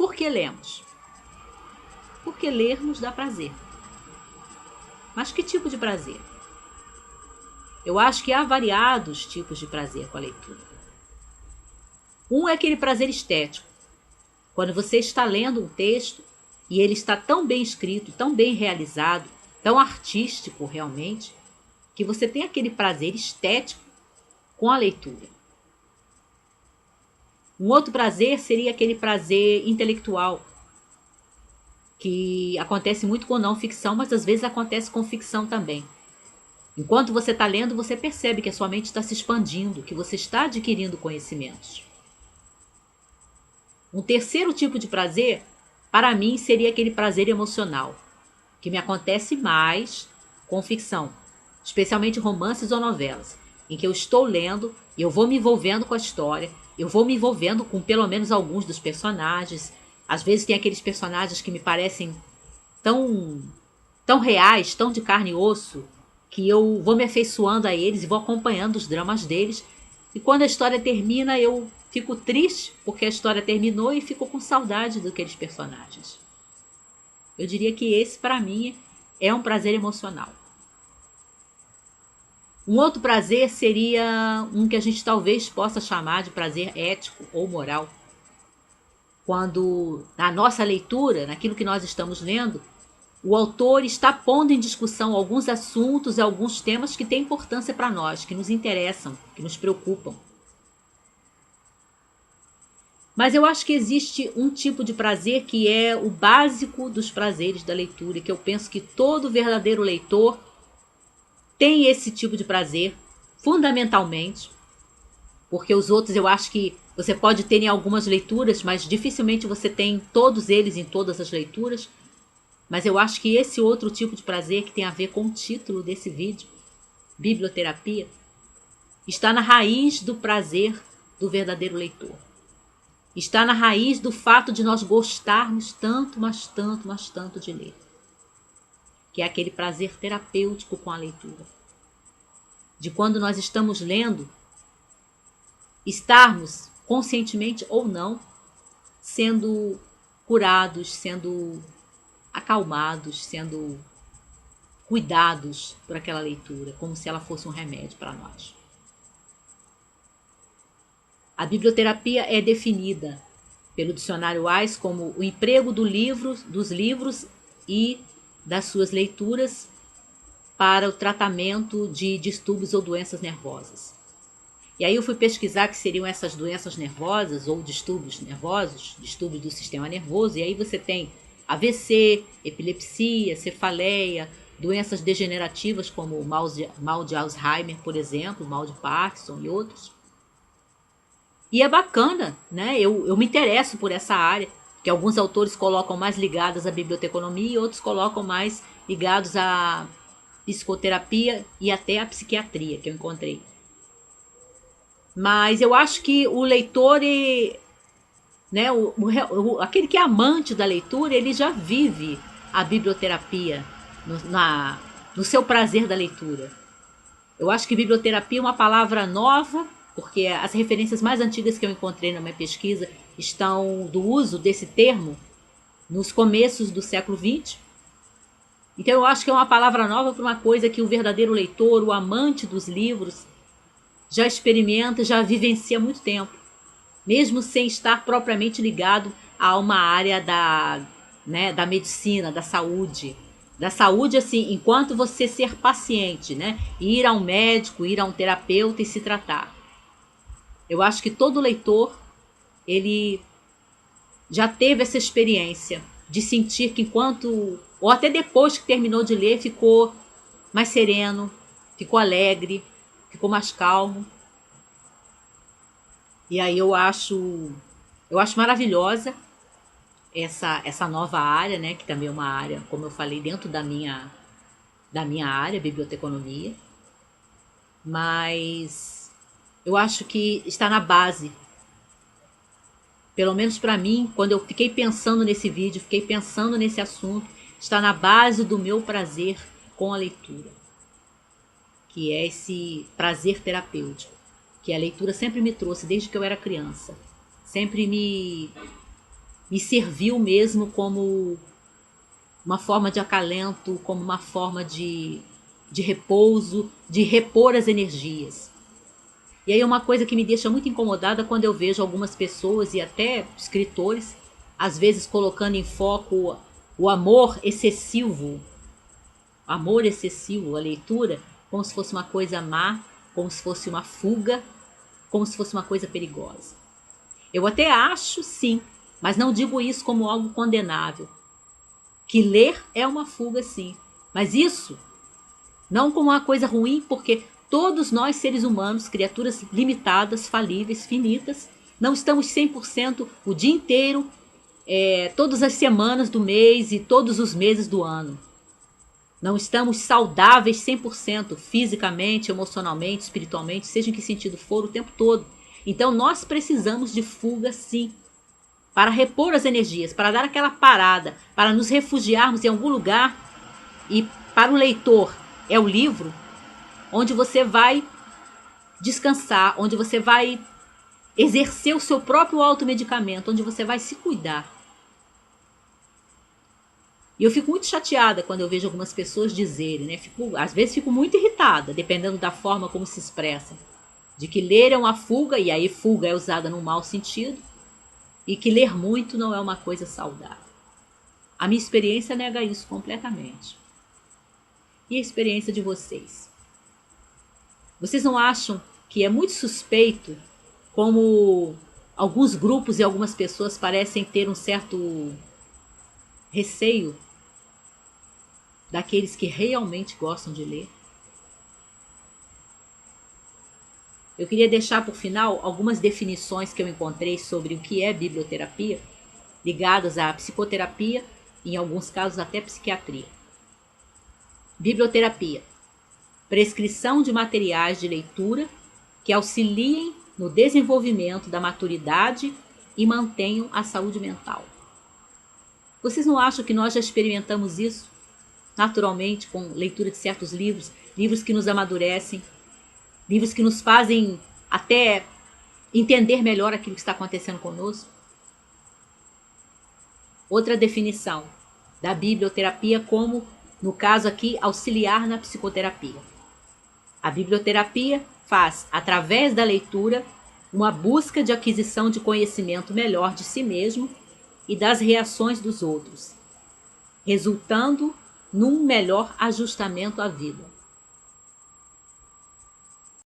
Por que lemos? Porque ler nos dá prazer. Mas que tipo de prazer? Eu acho que há variados tipos de prazer com a leitura. Um é aquele prazer estético. Quando você está lendo um texto e ele está tão bem escrito, tão bem realizado, tão artístico realmente, que você tem aquele prazer estético com a leitura. Um outro prazer seria aquele prazer intelectual, que acontece muito com não ficção, mas às vezes acontece com ficção também. Enquanto você está lendo, você percebe que a sua mente está se expandindo, que você está adquirindo conhecimentos. Um terceiro tipo de prazer, para mim, seria aquele prazer emocional, que me acontece mais com ficção, especialmente romances ou novelas, em que eu estou lendo e eu vou me envolvendo com a história, eu vou me envolvendo com pelo menos alguns dos personagens. Às vezes tem aqueles personagens que me parecem tão, tão reais, tão de carne e osso, que eu vou me afeiçoando a eles e vou acompanhando os dramas deles. E quando a história termina, eu fico triste porque a história terminou e fico com saudade daqueles personagens. Eu diria que esse, para mim, é um prazer emocional. Um outro prazer seria um que a gente talvez possa chamar de prazer ético ou moral. Quando, na nossa leitura, naquilo que nós estamos lendo, o autor está pondo em discussão alguns assuntos e alguns temas que têm importância para nós, que nos interessam, que nos preocupam. Mas eu acho que existe um tipo de prazer que é o básico dos prazeres da leitura, que eu penso que todo verdadeiro leitor tem esse tipo de prazer, fundamentalmente, porque os outros eu acho que você pode ter em algumas leituras, mas dificilmente você tem todos eles em todas as leituras. Mas eu acho que esse outro tipo de prazer, que tem a ver com o título desse vídeo, biblioterapia, está na raiz do prazer do verdadeiro leitor. Está na raiz do fato de nós gostarmos tanto, mas tanto, mas tanto de ler. Que é aquele prazer terapêutico com a leitura. De quando nós estamos lendo, estarmos, conscientemente ou não, sendo curados, sendo acalmados, sendo cuidados por aquela leitura, como se ela fosse um remédio para nós. A biblioterapia é definida pelo dicionário AIS como o emprego dos livros e das suas leituras para o tratamento de distúrbios ou doenças nervosas. E aí eu fui pesquisar que seriam essas doenças nervosas ou distúrbios nervosos, distúrbios do sistema nervoso, e aí você tem AVC, epilepsia, cefaleia, doenças degenerativas como o mal de Alzheimer, por exemplo, mal de Parkinson e outros. E é bacana, né? Eu me interesso por essa área, que alguns autores colocam mais ligadas à biblioteconomia e outros colocam mais ligados à psicoterapia e até à psiquiatria, que eu encontrei. Mas eu acho que o leitor, né, aquele que é amante da leitura, ele já vive a biblioterapia no seu prazer da leitura. Eu acho que biblioterapia é uma palavra nova, porque as referências mais antigas que eu encontrei na minha pesquisa estão do uso desse termo nos começos do século XX. Então eu acho que é uma palavra nova para uma coisa que o verdadeiro leitor, o amante dos livros, já experimenta, já vivencia há muito tempo, mesmo sem estar propriamente ligado a uma área da medicina, da saúde. Da saúde, assim, enquanto você ser paciente, né? Ir a um médico, ir a um terapeuta e se tratar. Eu acho que todo leitor, ele já teve essa experiência de sentir que enquanto, ou até depois que terminou de ler, ficou mais sereno, ficou alegre, ficou mais calmo. E aí eu acho maravilhosa essa nova área, né, que também é uma área, como eu falei, dentro da minha área, biblioteconomia. Mas eu acho que está na base. Pelo menos para mim, quando eu fiquei pensando nesse vídeo, fiquei pensando nesse assunto, está na base do meu prazer com a leitura, que é esse prazer terapêutico, que a leitura sempre me trouxe desde que eu era criança. Sempre me me serviu mesmo como uma forma de acalento, como uma forma de repouso, de repor as energias. E aí uma coisa que me deixa muito incomodada quando eu vejo algumas pessoas e até escritores, às vezes colocando em foco o amor excessivo, a leitura, como se fosse uma coisa má, como se fosse uma fuga, como se fosse uma coisa perigosa. Eu até acho, sim, mas não digo isso como algo condenável. Que ler é uma fuga, sim. Mas isso não como uma coisa ruim, porque todos nós, seres humanos, criaturas limitadas, falíveis, finitas, não estamos 100% o dia inteiro, todas as semanas do mês e todos os meses do ano. Não estamos saudáveis 100% fisicamente, emocionalmente, espiritualmente, seja em que sentido for, o tempo todo. Então nós precisamos de fuga, sim, para repor as energias, para dar aquela parada, para nos refugiarmos em algum lugar. E para o leitor é o livro onde você vai descansar, onde você vai exercer o seu próprio automedicamento, onde você vai se cuidar. E eu fico muito chateada quando eu vejo algumas pessoas dizerem, né? Às vezes fico muito irritada, dependendo da forma como se expressam, de que ler é uma fuga, e aí fuga é usada num mau sentido, e que ler muito não é uma coisa saudável. A minha experiência nega isso completamente. E a experiência de vocês? Vocês não acham que é muito suspeito como alguns grupos e algumas pessoas parecem ter um certo receio daqueles que realmente gostam de ler? Eu queria deixar por final algumas definições que eu encontrei sobre o que é biblioterapia, ligadas à psicoterapia e, em alguns casos, até psiquiatria. Biblioterapia: prescrição de materiais de leitura que auxiliem no desenvolvimento da maturidade e mantenham a saúde mental. Vocês não acham que nós já experimentamos isso naturalmente com leitura de certos livros, livros que nos amadurecem, livros que nos fazem até entender melhor aquilo que está acontecendo conosco? Outra definição da biblioterapia como, no caso aqui, auxiliar na psicoterapia. A biblioterapia faz, através da leitura, uma busca de aquisição de conhecimento melhor de si mesmo e das reações dos outros, resultando num melhor ajustamento à vida.